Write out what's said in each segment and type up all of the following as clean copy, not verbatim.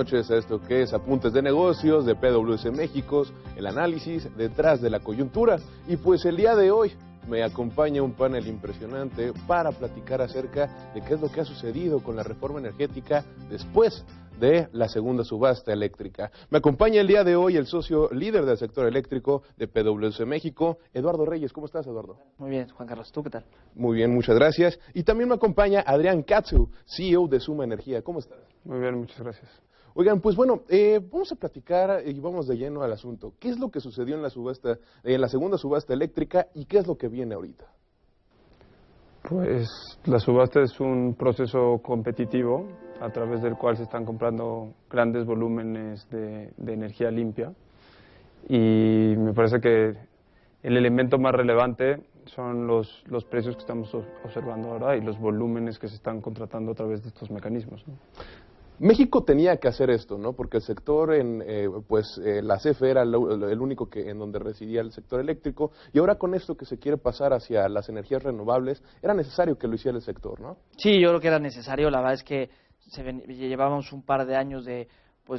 noches a esto que es Apuntes de Negocios de PwC México, el análisis detrás de la coyuntura. Y pues el día de hoy me acompaña un panel impresionante para platicar acerca de qué es lo que ha sucedido con la reforma energética después de la segunda subasta eléctrica. Me acompaña el día de hoy el socio líder del sector eléctrico de PwC México, Eduardo Reyes. ¿Cómo estás, Eduardo? Muy bien, Juan Carlos. ¿Tú qué tal? Muy bien, muchas gracias. Y también me acompaña Adrián Katsu, CEO de Suma Energía. ¿Cómo estás? Muy bien, muchas gracias. Oigan, pues bueno, vamos a platicar y vamos de lleno al asunto. ¿Qué es lo que sucedió en la subasta, en la segunda subasta eléctrica y qué es lo que viene ahorita? Pues la subasta es un proceso competitivo a través del cual se están comprando grandes volúmenes de energía limpia y me parece que el elemento más relevante son los precios que estamos observando ahora y los volúmenes que se están contratando a través de estos mecanismos, ¿no? México tenía que hacer esto, ¿no? Porque el sector, la CFE era el único en donde residía el sector eléctrico, y ahora con esto que se quiere pasar hacia las energías renovables, era necesario que lo hiciera el sector, ¿no? Sí, yo creo que era necesario. La verdad es que llevábamos un par de años de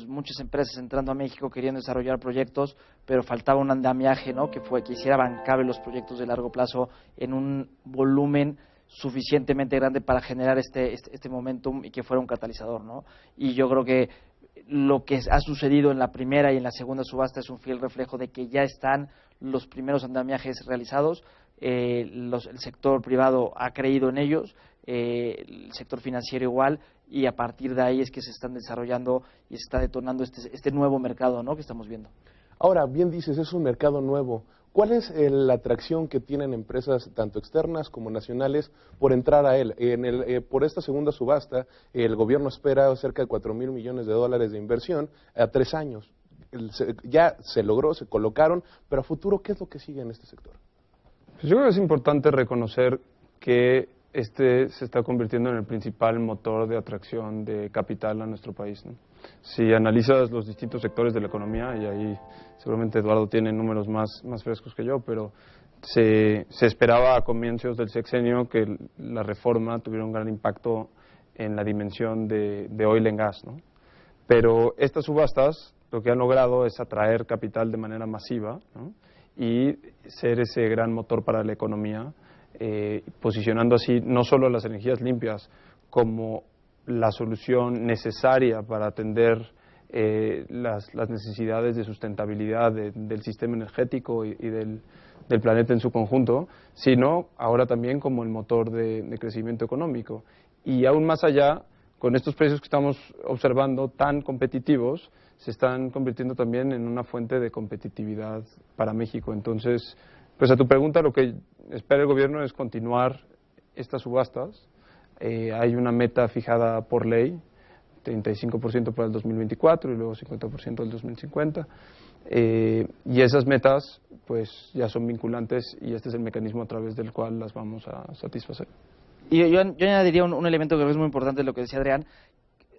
muchas empresas entrando a México queriendo desarrollar proyectos, pero faltaba un andamiaje, ¿no? Que hiciera bancable los proyectos de largo plazo en un volumen suficientemente grande para generar este momentum y que fuera un catalizador, ¿no? Y yo creo que lo que ha sucedido en la primera y en la segunda subasta es un fiel reflejo de que ya están los primeros andamiajes realizados, el sector privado ha creído en ellos, el sector financiero igual, y a partir de ahí es que se están desarrollando y se está detonando este nuevo mercado, ¿no?, que estamos viendo. Ahora, bien dices, es un mercado nuevo. ¿Cuál es la atracción que tienen empresas tanto externas como nacionales por entrar a él? Por esta segunda subasta, el gobierno espera cerca de 4,000 millones de dólares de inversión a 3 años. Ya se logró, se colocaron, pero a futuro, ¿qué es lo que sigue en este sector? Pues yo creo que es importante reconocer que se está convirtiendo en el principal motor de atracción de capital a nuestro país, ¿no? Si analizas los distintos sectores de la economía, y ahí seguramente Eduardo tiene números más frescos que yo, pero se esperaba a comienzos del sexenio que la reforma tuviera un gran impacto en la dimensión de oil and gas, ¿no? Pero estas subastas lo que han logrado es atraer capital de manera masiva, ¿no?, y ser ese gran motor para la economía, posicionando así no solo las energías limpias como la solución necesaria para atender las necesidades de sustentabilidad del sistema energético y del planeta en su conjunto, sino ahora también como el motor de crecimiento económico. Y aún más allá, con estos precios que estamos observando tan competitivos, se están convirtiendo también en una fuente de competitividad para México. Entonces, pues a tu pregunta, lo que espera el gobierno es continuar estas subastas. Hay una meta fijada por ley, 35% para el 2024 y luego 50% el 2050. Y esas metas pues ya son vinculantes y este es el mecanismo a través del cual las vamos a satisfacer. Y yo añadiría un elemento que creo que es muy importante de lo que decía Adrián,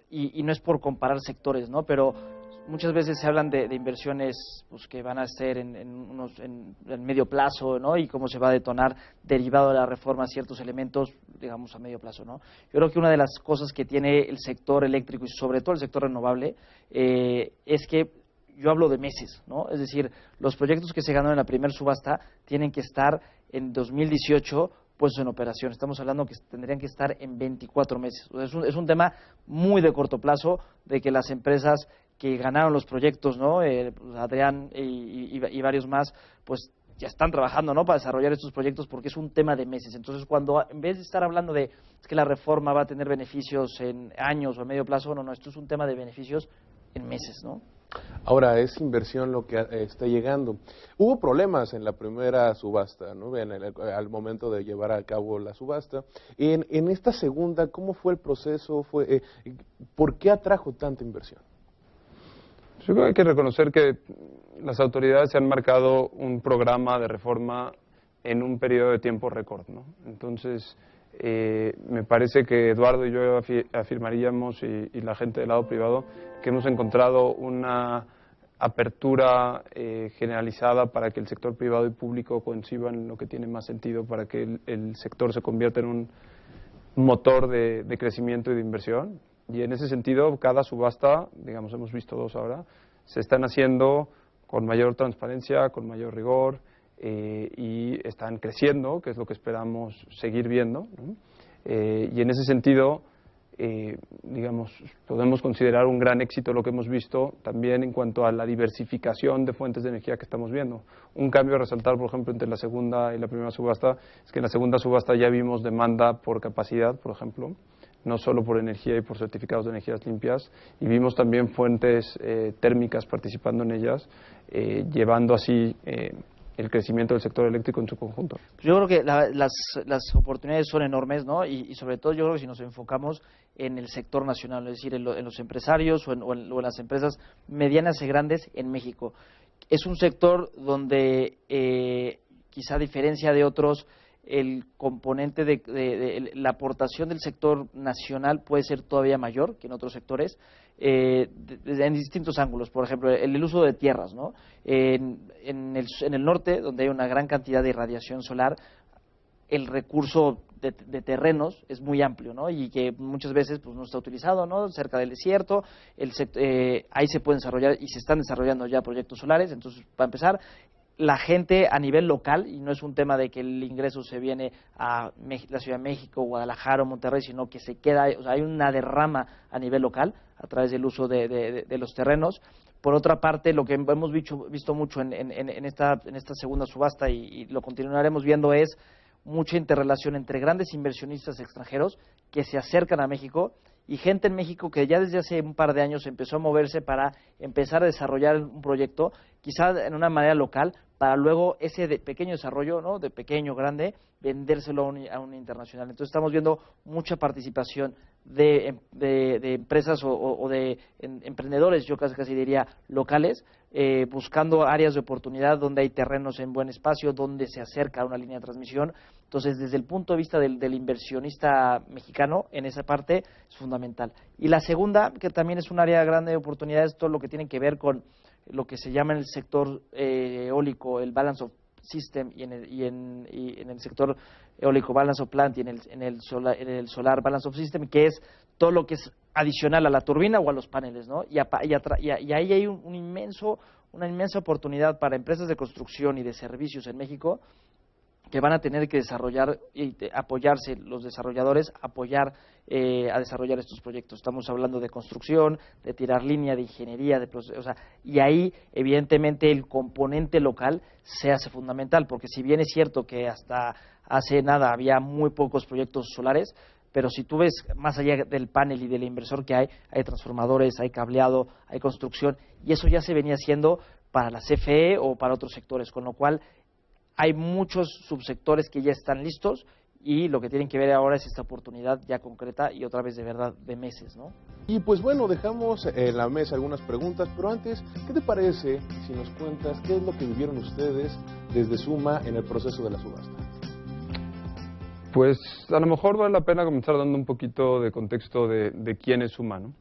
y no es por comparar sectores, ¿no?, pero muchas veces se hablan de inversiones pues, que van a ser en medio plazo, ¿no?, y cómo se va a detonar derivado de la reforma ciertos elementos, digamos, a medio plazo, ¿no? Yo creo que una de las cosas que tiene el sector eléctrico y sobre todo el sector renovable es que yo hablo de meses, ¿no? Es decir, los proyectos que se ganaron en la primera subasta tienen que estar en 2018 puestos en operación. Estamos hablando que tendrían que estar en 24 meses. O sea, es un tema muy de corto plazo, de que las empresas que ganaron los proyectos, ¿no?, Adrián y varios más, pues ya están trabajando, ¿no?, para desarrollar estos proyectos porque es un tema de meses. Entonces, cuando en vez de estar hablando de que la reforma va a tener beneficios en años o a medio plazo, no, esto es un tema de beneficios en meses, ¿no? Ahora, es inversión lo que está llegando. Hubo problemas en la primera subasta, ¿no?, al momento de llevar a cabo la subasta. En esta segunda, ¿cómo fue el proceso? ¿Por qué atrajo tanta inversión? Yo creo que hay que reconocer que las autoridades se han marcado un programa de reforma en un periodo de tiempo récord, ¿no? Entonces, me parece que Eduardo y yo afirmaríamos, y la gente del lado privado, que hemos encontrado una apertura generalizada para que el sector privado y público coincidan en lo que tiene más sentido para que el sector se convierta en un motor de crecimiento y de inversión. Y en ese sentido, cada subasta, digamos, hemos visto 2 ahora, se están haciendo con mayor transparencia, con mayor rigor, y están creciendo, que es lo que esperamos seguir viendo, ¿no? Y en ese sentido, digamos, podemos considerar un gran éxito lo que hemos visto también en cuanto a la diversificación de fuentes de energía que estamos viendo. Un cambio a resaltar, por ejemplo, entre la segunda y la primera subasta, es que en la segunda subasta ya vimos demanda por capacidad, por ejemplo, no solo por energía y por certificados de energías limpias, y vimos también fuentes térmicas participando en ellas, llevando así el crecimiento del sector eléctrico en su conjunto. Yo creo que las oportunidades son enormes, ¿no? Y sobre todo yo creo que si nos enfocamos en el sector nacional, es decir, en los empresarios o en las empresas medianas y grandes en México. Es un sector donde quizá a diferencia de otros, el componente de la aportación del sector nacional puede ser todavía mayor que en otros sectores, en distintos ángulos. Por ejemplo, el uso de tierras, ¿no? En el norte, donde hay una gran cantidad de irradiación solar, el recurso de terrenos es muy amplio, ¿no? Y que muchas veces pues no está utilizado, ¿no? Cerca del desierto, ahí se pueden desarrollar y se están desarrollando ya proyectos solares. Entonces, para empezar, la gente a nivel local, y no es un tema de que el ingreso se viene a la Ciudad de México, Guadalajara o Monterrey, sino que se queda, o sea, hay una derrama a nivel local a través del uso de los terrenos. Por otra parte, lo que hemos visto mucho en esta segunda subasta y lo continuaremos viendo es mucha interrelación entre grandes inversionistas extranjeros que se acercan a México y gente en México que ya desde hace un par de años empezó a moverse para empezar a desarrollar un proyecto, quizá en una manera local, para luego ese pequeño desarrollo, ¿no? De pequeño, grande, vendérselo a un internacional. Entonces estamos viendo mucha participación de empresas o de emprendedores, yo casi diría locales, buscando áreas de oportunidad donde hay terrenos en buen espacio, donde se acerca a una línea de transmisión. Entonces, desde el punto de vista del inversionista mexicano, en esa parte es fundamental. Y la segunda, que también es un área grande de oportunidades, todo lo que tiene que ver con lo que se llama en el sector eólico el balance of system y en el sector eólico balance of plant y en el solar balance of system, que es todo lo que es adicional a la turbina o a los paneles, ¿no? Y ahí hay una inmensa oportunidad para empresas de construcción y de servicios en México que van a tener que desarrollar y apoyarse los desarrolladores, a desarrollar estos proyectos. Estamos hablando de construcción, de tirar línea, de ingeniería, o sea, y ahí evidentemente el componente local se hace fundamental, porque si bien es cierto que hasta hace nada había muy pocos proyectos solares, pero si tú ves más allá del panel y del inversor que hay transformadores, hay cableado, hay construcción, y eso ya se venía haciendo para la CFE o para otros sectores, con lo cual hay muchos subsectores que ya están listos y lo que tienen que ver ahora es esta oportunidad ya concreta y otra vez de verdad de meses, ¿no? Y pues bueno, dejamos en la mesa algunas preguntas, pero antes, ¿qué te parece si nos cuentas qué es lo que vivieron ustedes desde Suma en el proceso de la subasta? Pues a lo mejor vale la pena comenzar dando un poquito de contexto de quién es Suma, ¿no?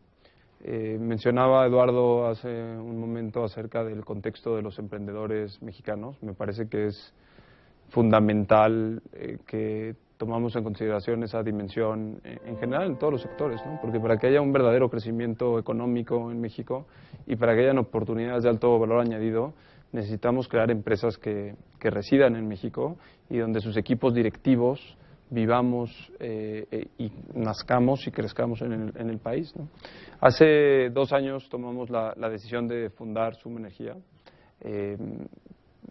Mencionaba Eduardo hace un momento acerca del contexto de los emprendedores mexicanos. Me parece que es fundamental que tomamos en consideración esa dimensión en general en todos los sectores, ¿no? Porque para que haya un verdadero crecimiento económico en México y para que hayan oportunidades de alto valor añadido, necesitamos crear empresas que residan en México y donde sus equipos directivos vivamos y nazcamos y crezcamos en el país, ¿no? Hace 2 años tomamos la decisión de fundar Suma Energía.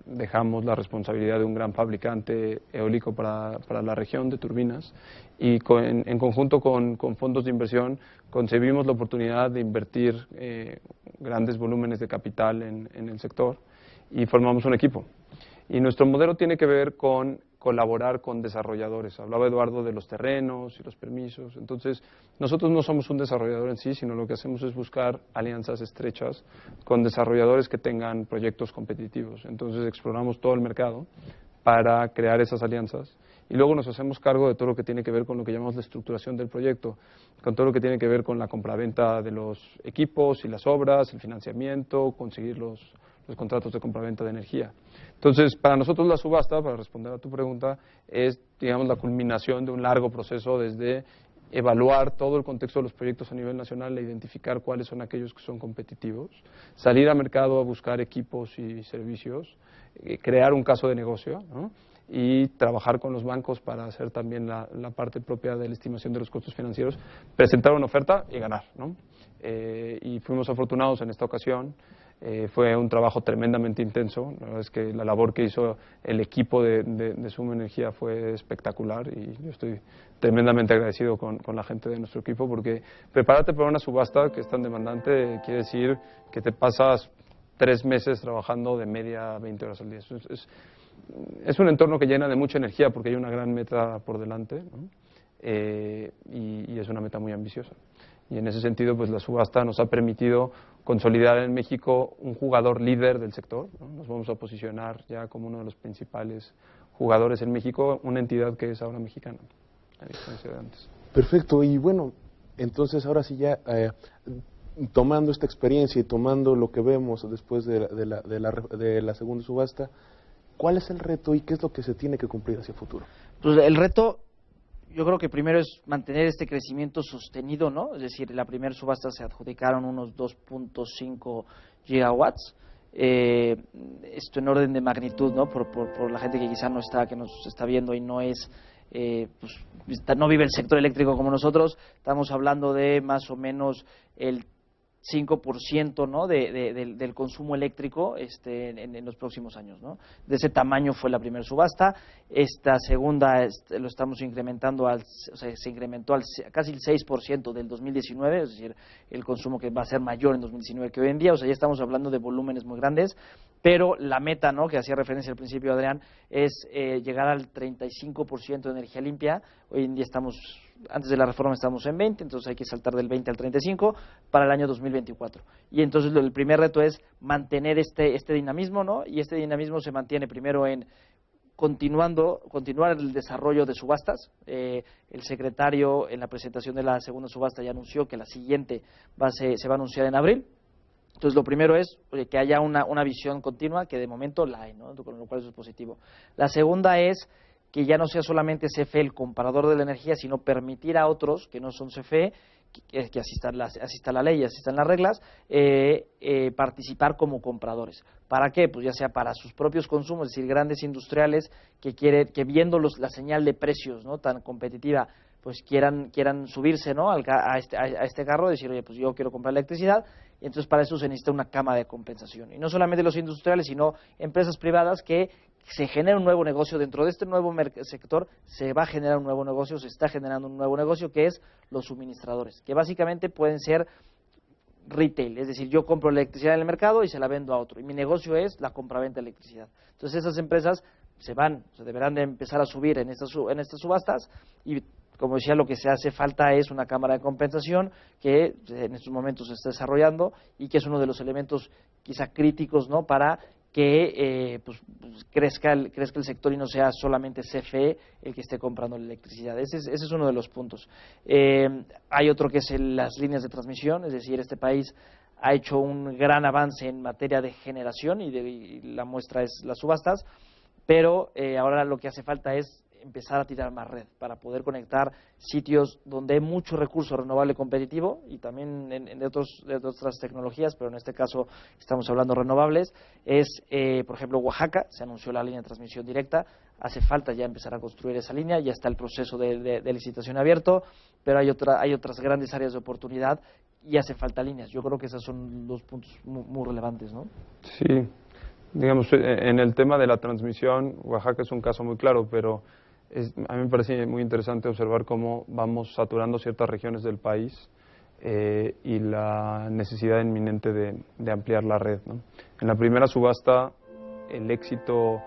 Dejamos la responsabilidad de un gran fabricante eólico para la región de turbinas y en conjunto con fondos de inversión concebimos la oportunidad de invertir grandes volúmenes de capital en el sector y formamos un equipo. Y nuestro modelo tiene que ver con colaborar con desarrolladores. Hablaba Eduardo de los terrenos y los permisos. Entonces, nosotros no somos un desarrollador en sí, sino lo que hacemos es buscar alianzas estrechas con desarrolladores que tengan proyectos competitivos. Entonces, exploramos todo el mercado para crear esas alianzas y luego nos hacemos cargo de todo lo que tiene que ver con lo que llamamos la estructuración del proyecto, con todo lo que tiene que ver con la compraventa de los equipos y las obras, el financiamiento, conseguir los contratos de compraventa de energía. Entonces, para nosotros la subasta, para responder a tu pregunta, es, digamos, la culminación de un largo proceso desde evaluar todo el contexto de los proyectos a nivel nacional e identificar cuáles son aquellos que son competitivos, salir al mercado a buscar equipos y servicios, crear un caso de negocio, ¿no? Y trabajar con los bancos para hacer también la parte propia de la estimación de los costos financieros, presentar una oferta y ganar, ¿no? Y fuimos afortunados en esta ocasión. Fue un trabajo tremendamente intenso. La verdad es que la labor que hizo el equipo de Suma Energía fue espectacular y yo estoy tremendamente agradecido con la gente de nuestro equipo, porque prepararte para una subasta que es tan demandante quiere decir que te pasas 3 meses trabajando de media a 20 horas al día. Es un entorno que llena de mucha energía porque hay una gran meta por delante, ¿no? Y es una meta muy ambiciosa. Y en ese sentido, pues la subasta nos ha permitido consolidar en México un jugador líder del sector, ¿no? Nos vamos a posicionar ya como uno de los principales jugadores en México, una entidad que es ahora mexicana, a diferencia de antes. Perfecto, y bueno, entonces ahora sí ya, tomando esta experiencia y tomando lo que vemos después de la segunda subasta, ¿cuál es el reto y qué es lo que se tiene que cumplir hacia el futuro? Pues el reto, yo creo que primero es mantener este crecimiento sostenido, ¿no? Es decir, la primera subasta se adjudicaron unos 2.5 gigawatts. Esto en orden de magnitud, ¿no? Por la gente que quizá no está, que nos está viendo y no es, no vive el sector eléctrico como nosotros. Estamos hablando de más o menos el 5%, ¿no? del consumo eléctrico en los próximos años, ¿no? De ese tamaño fue la primera subasta. Esta segunda lo estamos incrementando, se incrementó al casi el 6% del 2019, es decir, el consumo que va a ser mayor en 2019 que hoy en día. O sea, ya estamos hablando de volúmenes muy grandes, pero la meta, ¿no? Que hacía referencia al principio Adrián, es llegar al 35% de energía limpia. Hoy en día antes de la reforma estamos en 20, entonces hay que saltar del 20 al 35 para el año 2024. Y entonces el primer reto es mantener este dinamismo, ¿no? Y este dinamismo se mantiene primero en continuar el desarrollo de subastas. El secretario en la presentación de la segunda subasta ya anunció que la siguiente se va a anunciar en abril. Entonces, lo primero es que haya una visión continua, que de momento la hay, ¿no? Con lo cual eso es positivo. La segunda es que ya no sea solamente CFE el comprador de la energía, sino permitir a otros que no son CFE, que asista la ley y asistan las reglas, participar como compradores. ¿Para qué? Pues ya sea para sus propios consumos, es decir, grandes industriales que viendo la señal de precios, ¿no? Tan competitiva, pues quieran subirse, ¿no? a este carro, decir, oye, pues yo quiero comprar electricidad. Y entonces para eso se necesita una cama de compensación. Y no solamente los industriales, sino empresas privadas que se genera un nuevo negocio. Dentro de este nuevo sector se va a generar un nuevo negocio, se está generando un nuevo negocio, que es los suministradores, que básicamente pueden ser retail, es decir, yo compro electricidad en el mercado y se la vendo a otro, y mi negocio es la compraventa de electricidad. Entonces esas empresas deberán de empezar a subir en estas subastas, y como decía, lo que se hace falta es una cámara de compensación que en estos momentos se está desarrollando y que es uno de los elementos quizá críticos, ¿no? Para que crezca el sector y no sea solamente CFE el que esté comprando la electricidad. Ese es uno de los puntos. Hay otro que es las líneas de transmisión, es decir, este país ha hecho un gran avance en materia de generación y la muestra es las subastas, pero ahora lo que hace falta es empezar a tirar más red para poder conectar sitios donde hay mucho recurso renovable competitivo y también de otras tecnologías, pero en este caso estamos hablando de renovables. Por ejemplo, Oaxaca, se anunció la línea de transmisión directa, hace falta ya empezar a construir esa línea, ya está el proceso de licitación abierto, pero hay otras grandes áreas de oportunidad y hace falta líneas. Yo creo que esos son los puntos muy relevantes, ¿no? Sí, digamos, en el tema de la transmisión, Oaxaca es un caso muy claro, pero a mí me parece muy interesante observar cómo vamos saturando ciertas regiones del país y la necesidad inminente de ampliar la red, ¿no? En la primera subasta, el éxito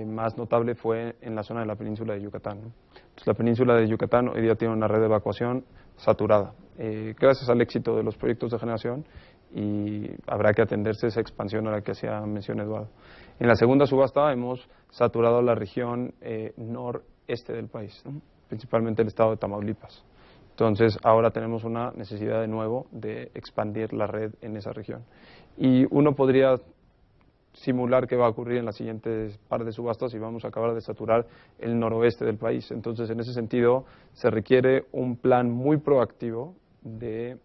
más notable fue en la zona de la península de Yucatán, ¿no? Entonces, la península de Yucatán hoy día tiene una red de evacuación saturada, gracias al éxito de los proyectos de generación, y habrá que atenderse esa expansión a la que hacía mención Eduardo. En la segunda subasta hemos saturado la región noreste del país, ¿no? Principalmente el estado de Tamaulipas. Entonces, ahora tenemos una necesidad de nuevo de expandir la red en esa región. Y uno podría simular qué va a ocurrir en las siguientes par de subastas y vamos a acabar de saturar el noroeste del país. Entonces, en ese sentido, se requiere un plan muy proactivo de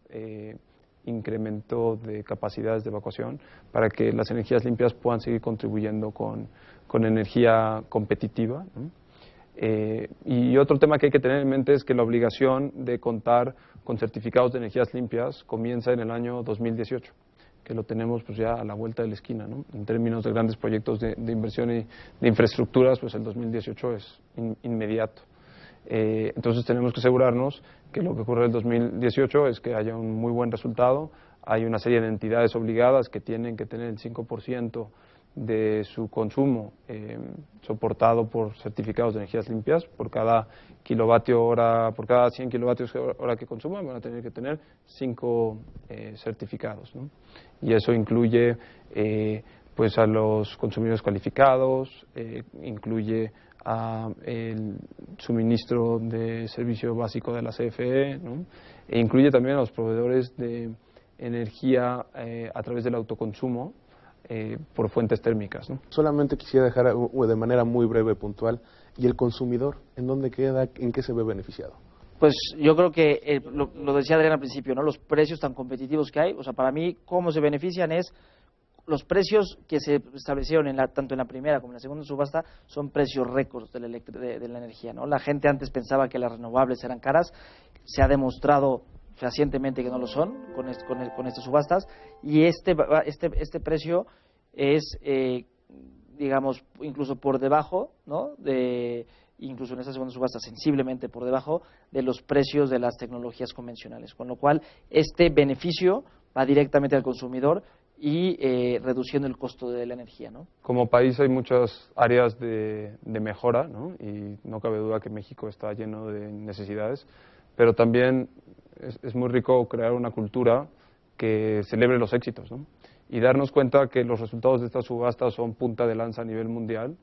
incremento de capacidades de evacuación para que las energías limpias puedan seguir contribuyendo con energía competitiva, ¿no? Y otro tema que hay que tener en mente es que la obligación de contar con certificados de energías limpias comienza en el año 2018, que lo tenemos pues ya a la vuelta de la esquina, ¿no? En términos de grandes proyectos de inversión y de infraestructuras, pues el 2018 es inmediato. Entonces tenemos que asegurarnos que lo que ocurre en el 2018 es que haya un muy buen resultado. Hay una serie de entidades obligadas que tienen que tener el 5% de su consumo soportado por certificados de energías limpias. Por cada kilovatio hora, por cada 100 kilovatios hora que consuman, van a tener que tener 5 certificados, ¿no? Y eso incluye pues a los consumidores calificados, incluye a el suministro de servicio básico de la CFE, ¿no? E incluye también a los proveedores de energía a través del autoconsumo por fuentes térmicas, ¿no? Solamente quisiera dejar de manera muy breve, puntual, ¿y el consumidor en dónde queda, en qué se ve beneficiado? Pues yo creo que lo decía Adrián al principio, ¿no? Los precios tan competitivos que hay, o sea, para mí, cómo se benefician es los precios que se establecieron tanto en la primera como en la segunda subasta son precios récords de la energía, ¿no? La gente antes pensaba que las renovables eran caras, se ha demostrado fehacientemente que no lo son con estas subastas, y este precio es, digamos, incluso por debajo, ¿no? Incluso en esta segunda subasta sensiblemente por debajo de los precios de las tecnologías convencionales, con lo cual este beneficio va directamente al consumidor y reduciendo el costo de la energía, ¿no? Como país hay muchas áreas de mejora, ¿no? Y no cabe duda que México está lleno de necesidades, pero también es muy rico crear una cultura que celebre los éxitos, ¿no? Y darnos cuenta que los resultados de estas subastas son punta de lanza a nivel mundial,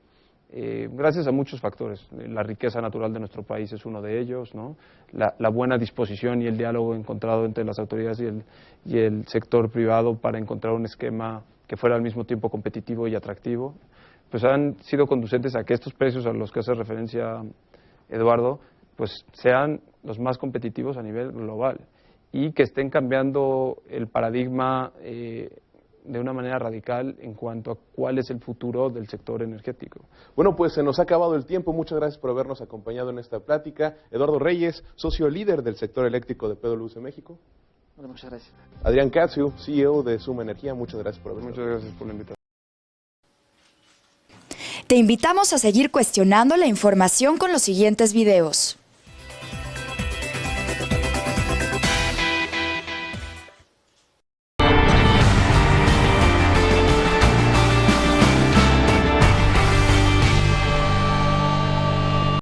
gracias a muchos factores. La riqueza natural de nuestro país es uno de ellos, ¿no? La buena disposición y el diálogo encontrado entre las autoridades y el sector privado para encontrar un esquema que fuera al mismo tiempo competitivo y atractivo, pues han sido conducentes a que estos precios a los que hace referencia Eduardo, pues sean los más competitivos a nivel global y que estén cambiando el paradigma de una manera radical en cuanto a cuál es el futuro del sector energético. Bueno, pues se nos ha acabado el tiempo. Muchas gracias por habernos acompañado en esta plática. Eduardo Reyes, socio líder del sector eléctrico de PwC México. Bueno, muchas gracias. Adrián Katziu, CEO de Suma Energía, muchas gracias por habernos. Muchas gracias por la invitación. Te invitamos a seguir cuestionando la información con los siguientes videos.